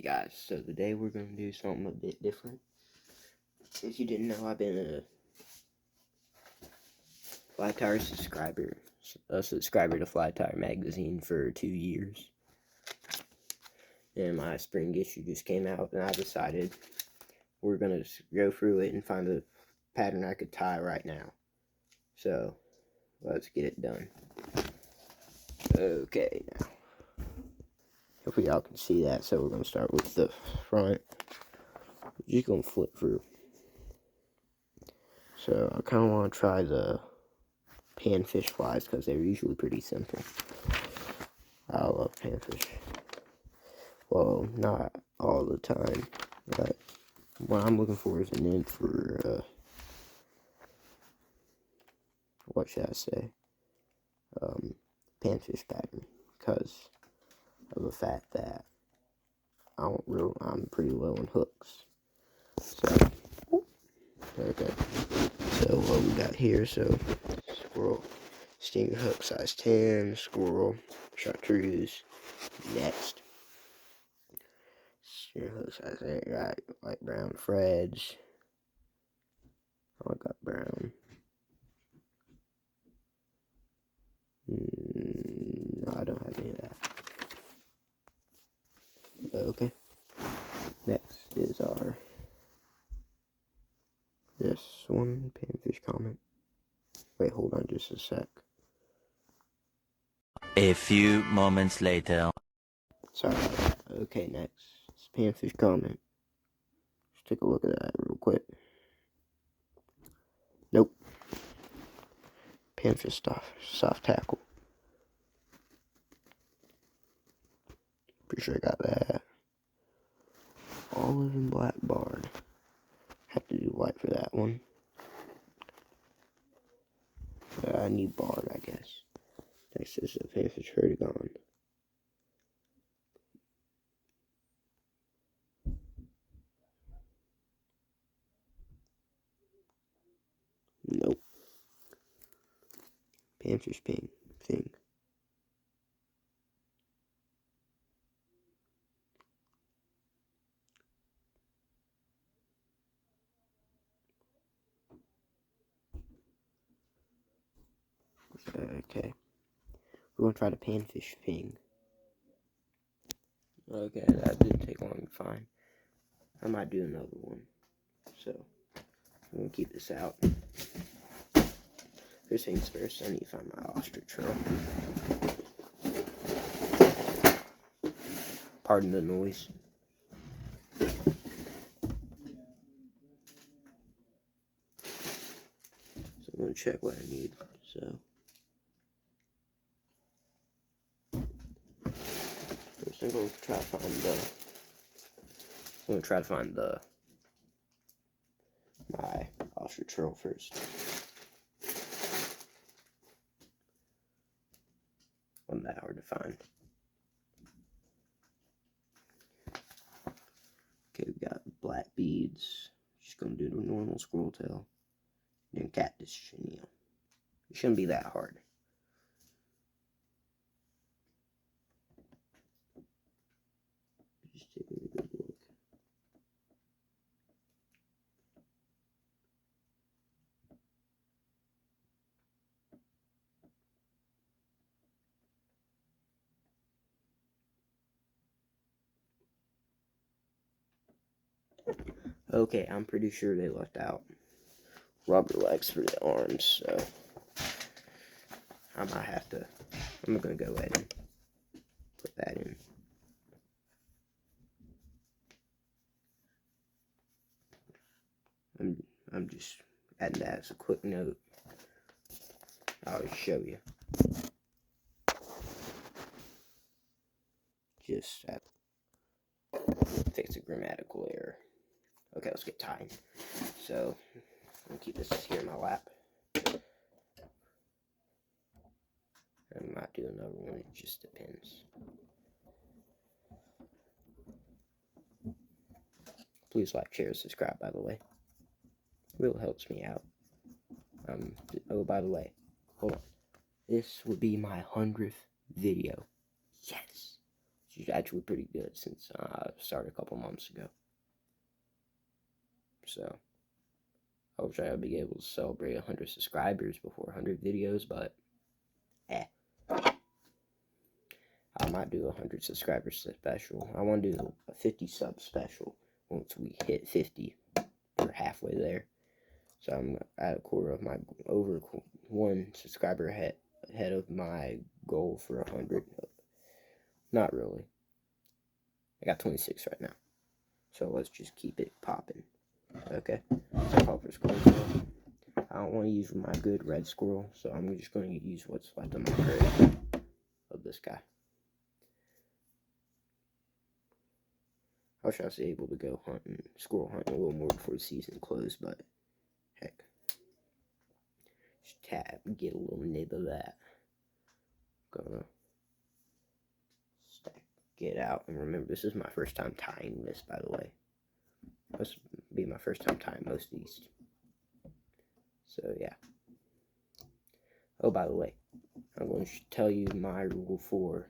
Hey guys, so today we're going to do something a bit different. If you didn't know, I've been a Fly Tire subscriber, to Fly Tire magazine for 2 years. And my spring issue just came out, and I decided we're going to go through it and find a pattern I could tie right now. So, let's get it done. Okay, now. Hopefully y'all can see that, so we're going to start with the front. We're just going to flip through. So, I kind of want to try the panfish flies because they're usually pretty simple. I love panfish. Well, not all the time, but what I'm looking for is a nymph or, what should I say, panfish pattern, because of the fact that I'm pretty low on hooks. So, okay. So what we got here, so squirrel, stinger hook size 10, squirrel, chartreuse, next. Stinger hook size 8, right, light brown threads. Oh, I got brown. No, I don't have any of that. Okay. Next is this one, panfish comment. Wait, hold on just a sec. A few moments later. Sorry about that. Okay, next. It's panfish comment. Let's take a look at that real quick. Nope. Panfish soft tackle. Pretty sure I got that. Olive and black barred. Have to do white for that one. I need barred, I guess. Next is a panfish vertigon. Nope. Panfish thing. Okay. We're gonna try the panfish thing. Okay, that didn't take long to find. I might do another one. So, I'm gonna keep this out. First things first, I need to find my ostrich trail. Pardon the noise. So I'm gonna check what I need. So first I'm gonna try to find my ostrich trail first. Wasn't that hard to find. Okay, we got black beads. Just gonna do the normal squirrel tail. Then cactus chenille. It shouldn't be that hard. Just taking a good look. Okay, I'm pretty sure they left out rubber legs for the arms, so I might have to. I'm gonna go ahead and put that in. I'm just adding that as a quick note. I'll show you. Just fix a grammatical error. Okay, let's get tied. So, I'm gonna keep this here in my lap. I might do another one, it just depends. Please like, share, subscribe, by the way. It really helps me out. Oh, by the way, hold on. This would be my 100th video. Yes! which is actually pretty good since I started a couple months ago. So I wish I would be able to celebrate 100 subscribers before 100 videos, but I might do a 100 subscribers special. I want to do a 50 sub special once we hit 50. We're halfway there. So I'm at a quarter of my, over 1 subscriber ahead of my goal for 100. Not really. I got 26 right now. So let's just keep it popping. Okay? Pauper squirrel. I don't want to use my good red squirrel, so I'm just going to use what's left of my gray of this guy. I wish I was able to go hunting, squirrel hunting a little more before the season closed, but heck. Just tap, get a little nib of that. Gonna stack it out, and remember, this is my first time tying this, by the way. This will be my first time tying most of these. So, yeah. Oh, by the way, I'm going to tell you my rule for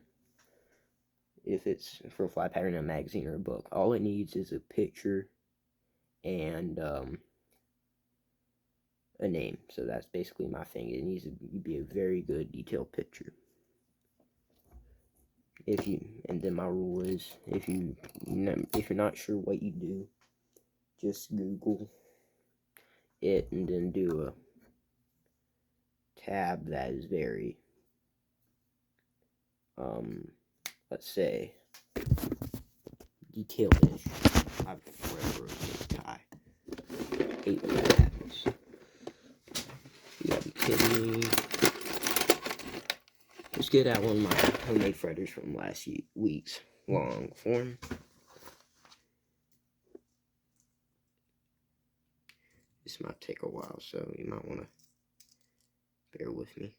if it's for a fly pattern in a magazine or a book. All it needs is a picture and a name. So that's basically my thing. It needs to be a very good detailed picture. And then my rule is if you're not sure what you do, just Google it and then do a tab that is very let's say detailed-ish. I've forever made a tie. I hate when that happens. You gotta be kidding me. Let's get out one of my homemade fretters from last week's long form. This might take a while, so you might want to bear with me.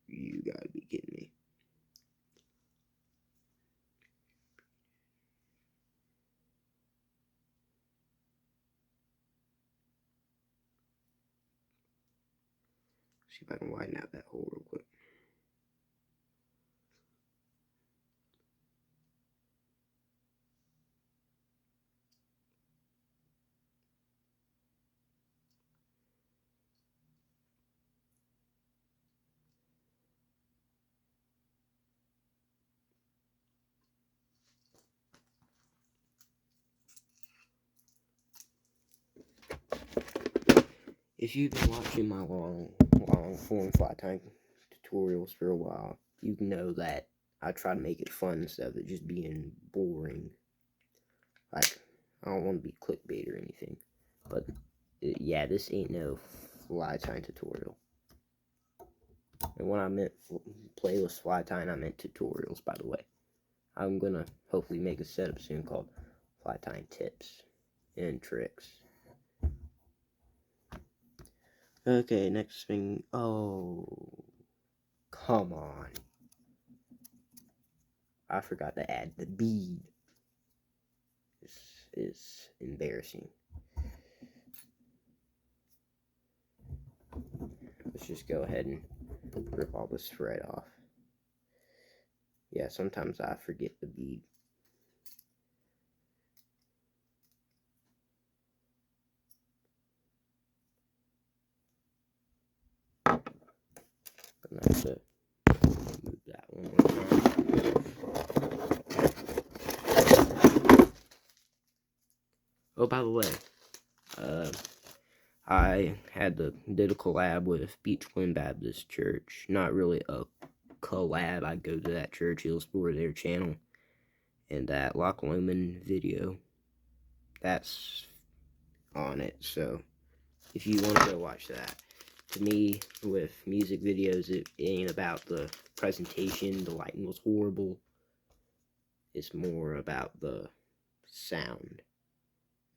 You gotta be kidding me. See if I can widen out that hole real quick. If you've been watching my long form fly tying tutorials for a while, you know that I try to make it fun instead of it just being boring. Like, I don't want to be clickbait or anything, but yeah, this ain't no fly tying tutorial. And when I meant playlist fly tying, I meant tutorials, by the way. I'm gonna hopefully make a setup soon called fly tying tips and tricks. Okay, next thing. Oh, come on. I forgot to add the bead. This is embarrassing. Let's just go ahead and rip all this thread off. Yeah, sometimes I forget the bead. Gonna have to move that one more time. Oh, by the way, I did a collab with Beach Glen Baptist Church. Not really a collab. I go to that church, you'll explore their channel. And that Loch Lomond video, that's on it. So if you want to go watch that. To me, with music videos, it ain't about the presentation. The lighting was horrible. It's more about the sound.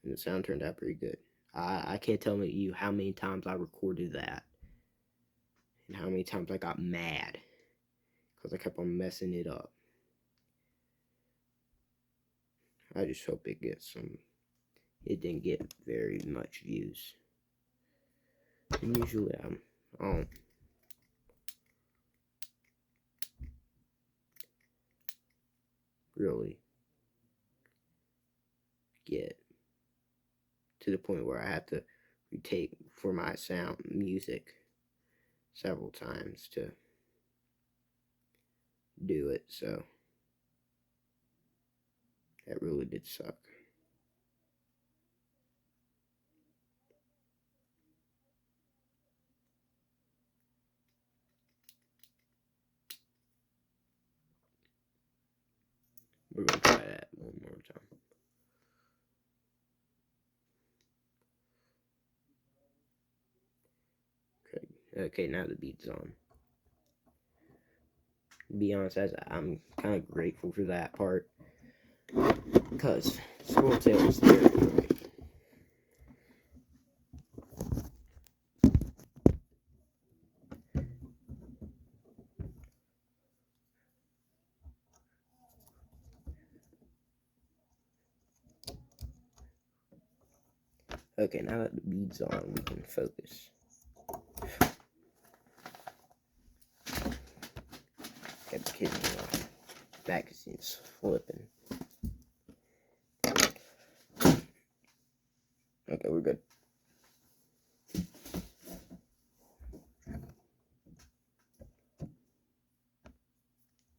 and the sound turned out pretty good. I can't tell you how many times I recorded that and how many times I got mad because I kept on messing it up. I just hope it gets some. It didn't get very much views. And usually I don't really get to the point where I have to retake for my sound music several times to do it, so that really did suck. We're gonna try that one more time. Okay, now the beat's on. To be honest, I'm kind of grateful for that part because Squirrel Tail was very great. Okay, now that the beat's on, we can focus. Kept kidding me. Magazine's flipping. Okay, we're good.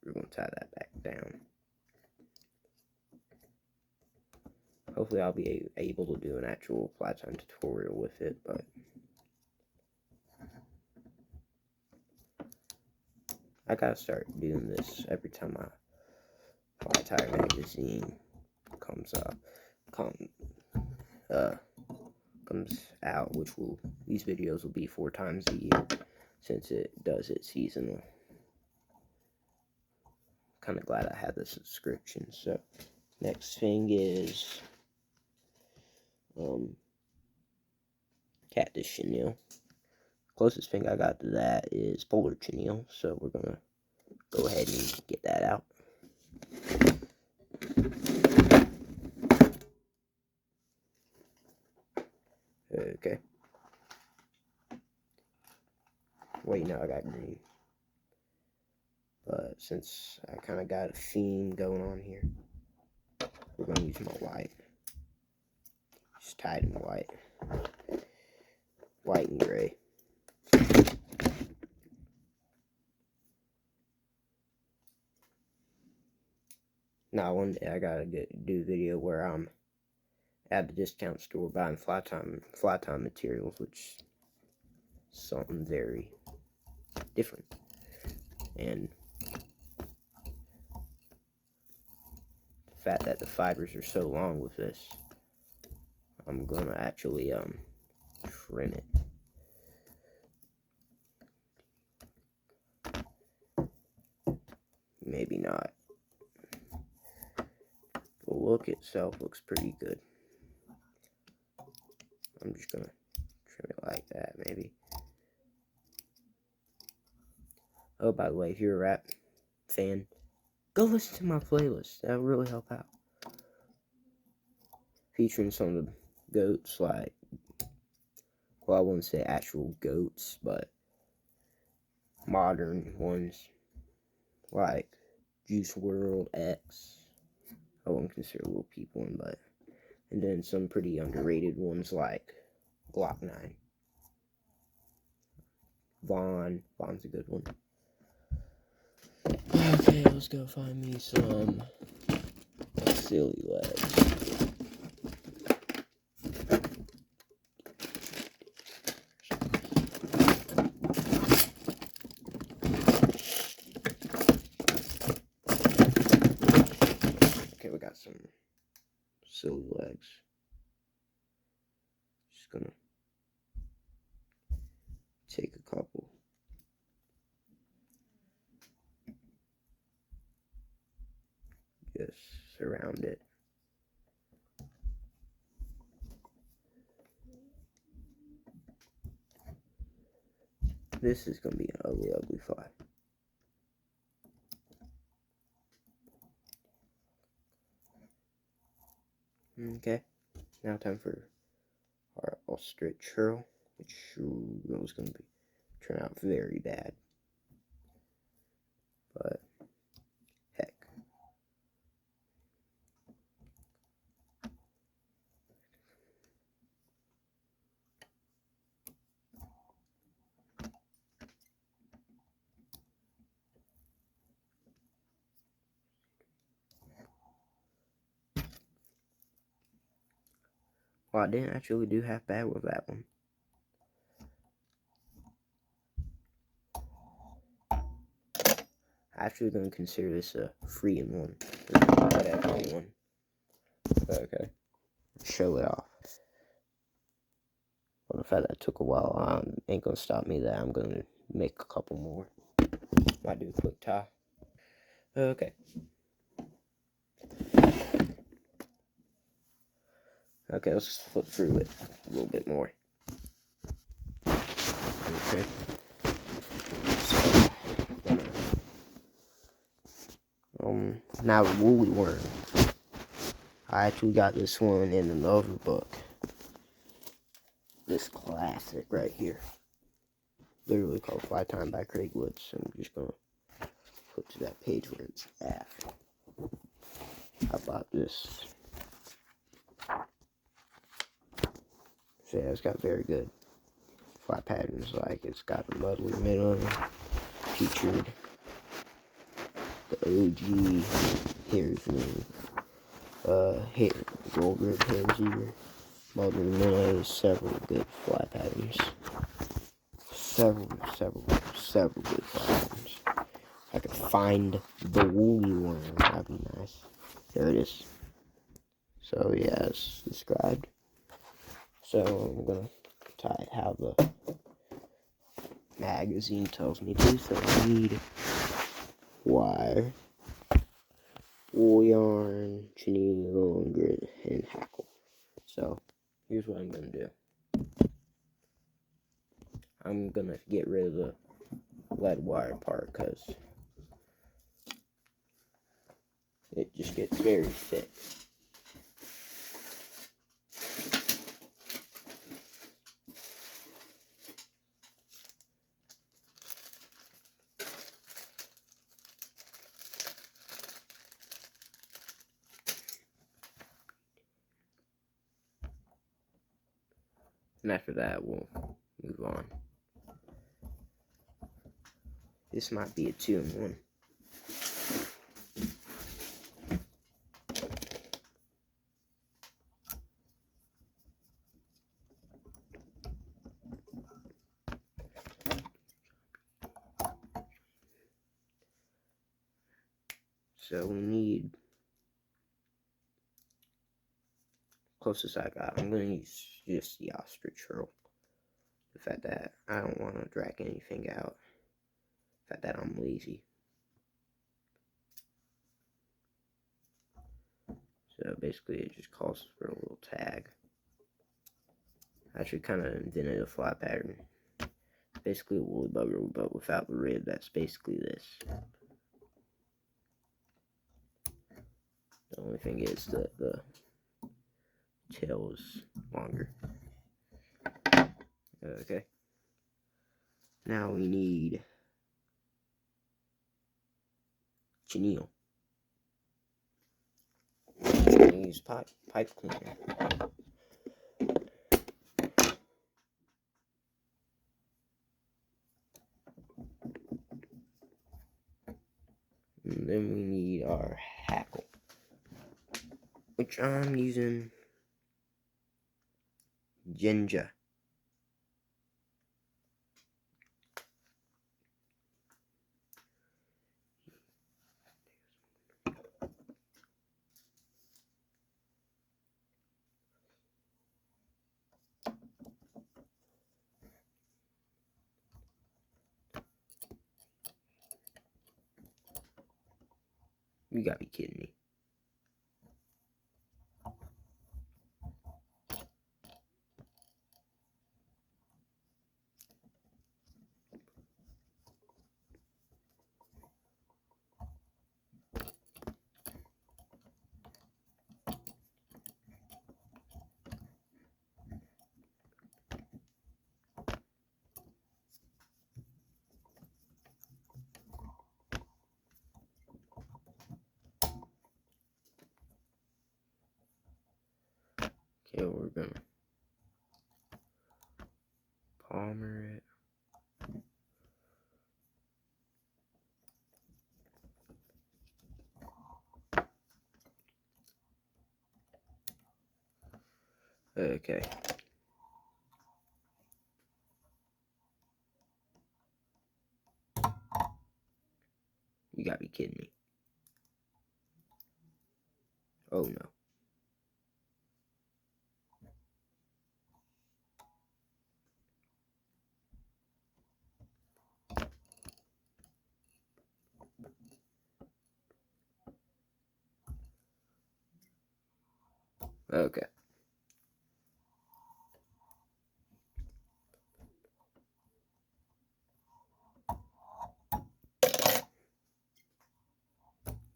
We're gonna tie that back down. Hopefully I'll be able to do an actual Flytime tutorial with it, but I gotta start doing this every time my Flytime magazine comes out, which these videos will be 4 times a year since it does it seasonal. Kind of glad I had the subscription. So next thing is Cactus Chenille. Closest thing I got to that is Polar Chenille, so we're gonna go ahead and get that out. Okay. Wait, no, I got green. But since I kind of got a theme going on here, we're gonna use my white. Just tie it in white. White and gray. Now one day I gotta do a video where I'm at the discount store buying Flytime materials, which is something very different. And the fact that the fibers are so long with this, I'm gonna actually trim it. Maybe not. The look itself looks pretty good. I'm just gonna trim it like that, maybe. Oh, by the way, if you're a rap fan, go listen to my playlist. That'll really help out. Featuring some of the goats, like, well, I wouldn't say actual goats, but modern ones, like Juice WRLD, X. I wouldn't consider Lil Peep one, but, and then some pretty underrated ones like Glock 9. Vaughn's a good one. Okay, let's go find me some Silly Legs. Okay, we got some Silly Legs. Just gonna take a couple. Just surround it. This is gonna be an ugly, ugly fly. Okay, now time for our ostrich churl, which was gonna turn out very bad. But heck. Well, I didn't actually do half bad with that one. I'm actually going to consider this a 3-in-1. Okay. Show it off. Well, the fact that took a while ain't going to stop me that I'm going to make a couple more. Might do a quick tie. Okay. Okay, let's just flip through it a little bit more. Okay. So, now the woolly worm. I actually got this one in another book. This classic right here. Literally called Fly Time by Craig Woods. I'm just gonna flip to that page where it's at. How about this? So yeah, it's got very good fly patterns. Like it's got a muddly middle, featured the OG Harrisman, gold rib Harris, muddly middle, several good fly patterns. Several good fly patterns. I could find the woolly worm. That'd be nice. There it is. So yeah, it's described. So I'm gonna tie it how the magazine tells me to. So I need wire, wool yarn, chenille, and grit, and hackle. So here's what I'm gonna do. I'm gonna get rid of the lead wire part because it just gets very thick. And after that, we'll move on. This might be a 2-in-1. So we need, closest I got, I'm going to use just the ostrich churl. The fact that I don't want to drag anything out. The fact that I'm lazy. So basically it just calls for a little tag. I actually kind of invented a fly pattern. It's basically a woolly bugger, but without the rib. That's basically this. The only thing is that the tail is longer. Okay. Now we need chenille. Use pipe cleaner. And then we need our hackle, which I'm using Ginger. You gotta be kidding me. Yeah, we're gonna palmer it. Okay. You gotta be kidding me. Oh no. Okay.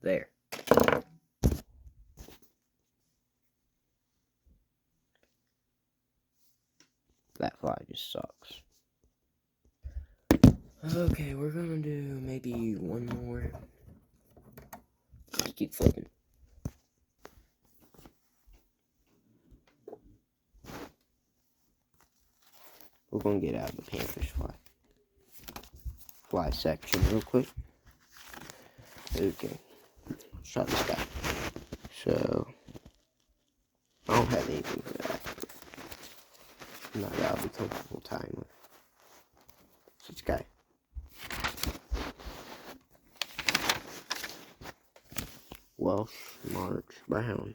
There. That fly just sucks. Okay, we're gonna do maybe one more. Just keep flipping. We're gonna get out of the panfish fly section real quick. Okay. Let's try this guy. So I don't have anything for that. Not that I'll be comfortable tying with. So this guy. Welsh March Brown.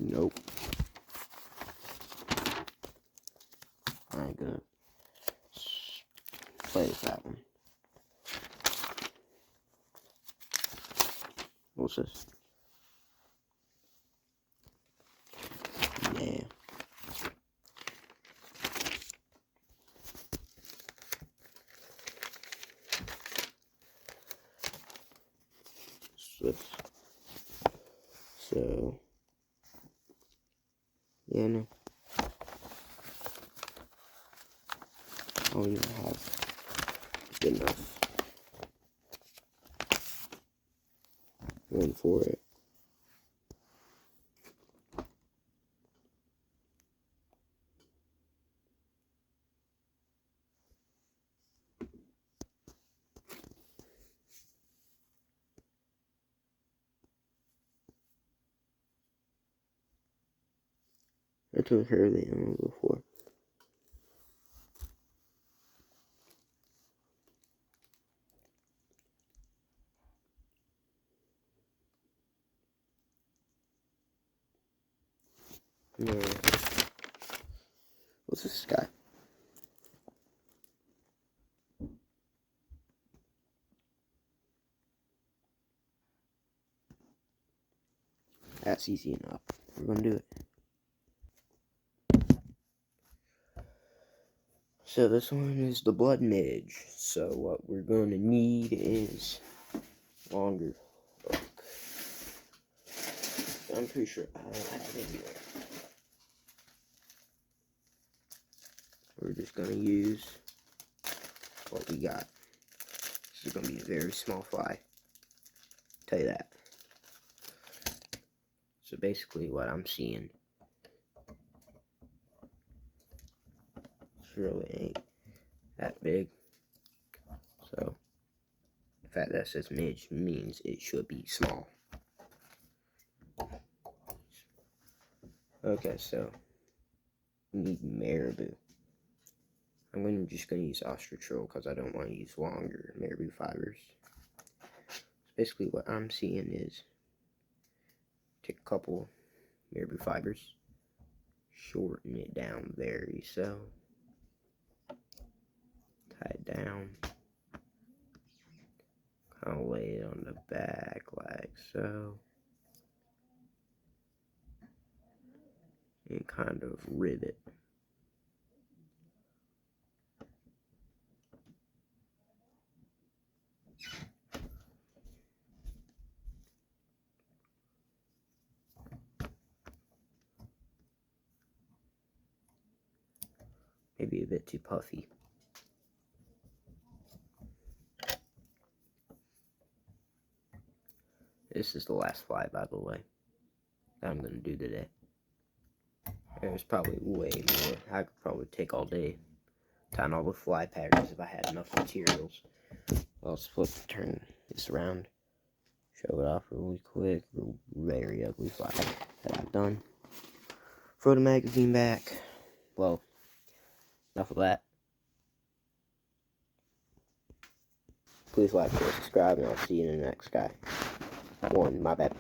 Nope. I ain't gonna play with that one. What's this? Yeah. So yeah, no. I don't even have good enough one for it. I took her the animal before. No. What's this guy? That's easy enough. We're gonna do it. So this one is the blood midge. So what we're gonna need is longer hook. I'm pretty sure I don't have it anywhere. We're just gonna use what we got. This is gonna be a very small fly. Tell you that. So basically what I'm seeing really ain't that big. So the fact that it says midge means it should be small. Okay, so we need marabou. I'm just gonna use ostrich roll because I don't want to use longer marabou fibers. So basically what I'm seeing is take a couple marabou fibers, shorten it down very so, tie it down, kind of lay it on the back like so, and kind of rivet. maybe a bit too puffy. This is the last fly, by the way, that I'm going to do today. There's probably way more. I could probably take all day tying all the fly patterns if I had enough materials. Well, it's supposed to turn this around. Show it off really quick. Very ugly fly that I've done. Throw the magazine back. Well, enough of that. Please like, share, subscribe, and I'll see you in the next guy. My bad.